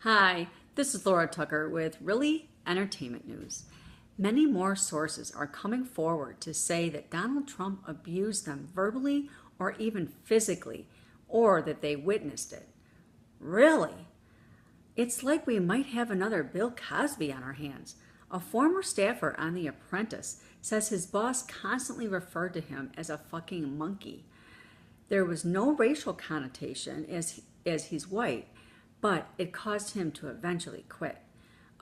Hi, this is Laura Tucker with Really Entertainment News. Many more sources are coming forward to say that Donald Trump abused them verbally or even physically, or that they witnessed it. Really? It's like we might have another Bill Cosby on our hands. A former staffer on The Apprentice says his boss constantly referred to him as a fucking monkey. There was no racial connotation as he's white, but it caused him to eventually quit.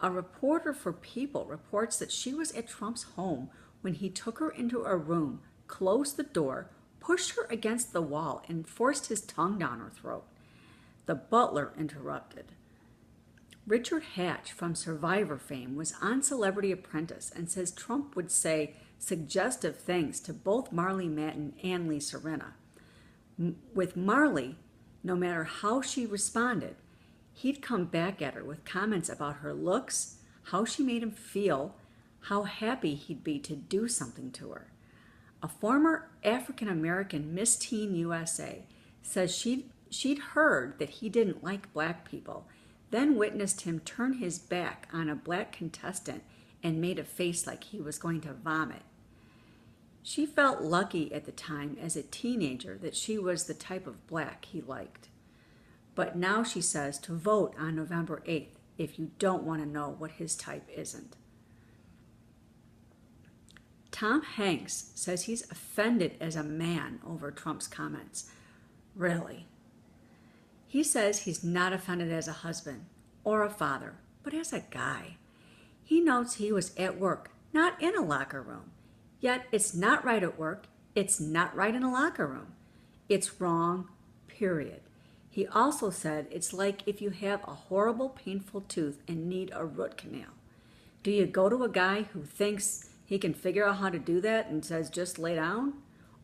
A reporter for People reports that she was at Trump's home when he took her into a room, closed the door, pushed her against the wall, and forced his tongue down her throat. The butler interrupted. Richard Hatch from Survivor fame was on Celebrity Apprentice and says Trump would say suggestive things to both Marlee Matlin and Lisa Rinna. With Marlee, no matter how she responded, he'd come back at her with comments about her looks, how she made him feel, how happy he'd be to do something to her. A former African-American Miss Teen USA says she'd heard that he didn't like black people, then witnessed him turn his back on a black contestant and made a face like he was going to vomit. She felt lucky at the time as a teenager that she was the type of black he liked. But now she says to vote on November 8th if you don't want to know what his type isn't. Tom Hanks says he's offended as a man over Trump's comments. Really? He says he's not offended as a husband or a father, but as a guy. He notes he was at work, not in a locker room. Yet it's not right at work, it's not right in a locker room. It's wrong, period. He also said it's like if you have a horrible, painful tooth and need a root canal. Do you go to a guy who thinks he can figure out how to do that and says just lay down?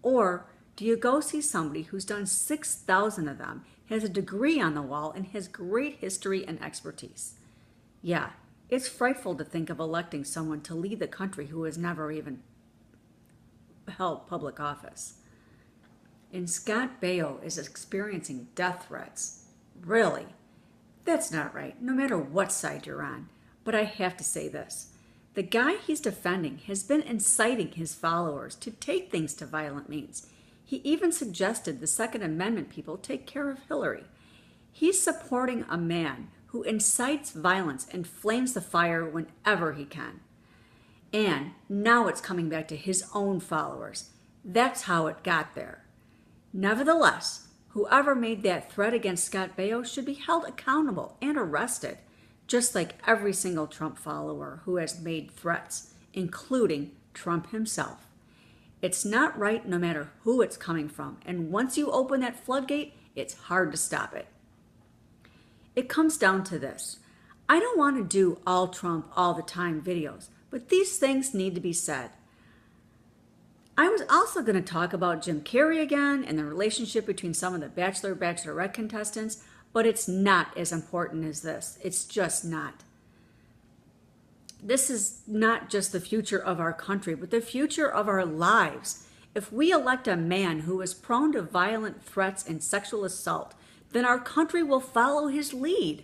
Or do you go see somebody who's done 6,000 of them, has a degree on the wall, and has great history and expertise? Yeah, it's frightful to think of electing someone to lead the country who has never even held public office. And Scott Baio is experiencing death threats. Really? That's not right, no matter what side you're on. But I have to say this. The guy he's defending has been inciting his followers to take things to violent means. He even suggested the Second Amendment people take care of Hillary. He's supporting a man who incites violence and flames the fire whenever he can. And now it's coming back to his own followers. That's how it got there. Nevertheless, whoever made that threat against Scott Baio should be held accountable and arrested, just like every single Trump follower who has made threats, including Trump himself. It's not right no matter who it's coming from, and once you open that floodgate, it's hard to stop it. It comes down to this. I don't want to do all Trump all the time videos, but these things need to be said. I was also going to talk about Jim Carrey again and the relationship between some of the Bachelorette contestants, but it's not as important as this. It's just not. This is not just the future of our country, but the future of our lives. If we elect a man who is prone to violent threats and sexual assault, then our country will follow his lead.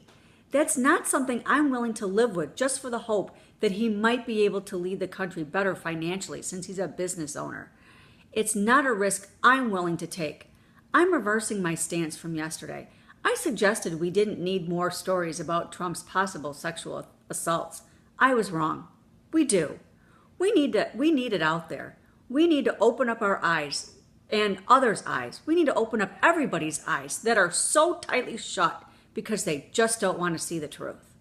That's not something I'm willing to live with just for the hope that he might be able to lead the country better financially since he's a business owner. It's not a risk I'm willing to take. I'm reversing my stance from yesterday. I suggested we didn't need more stories about Trump's possible sexual assaults. I was wrong. We do. We need it out there. We need to open up our eyes and others' eyes. We need to open up everybody's eyes that are so tightly shut because they just don't want to see the truth.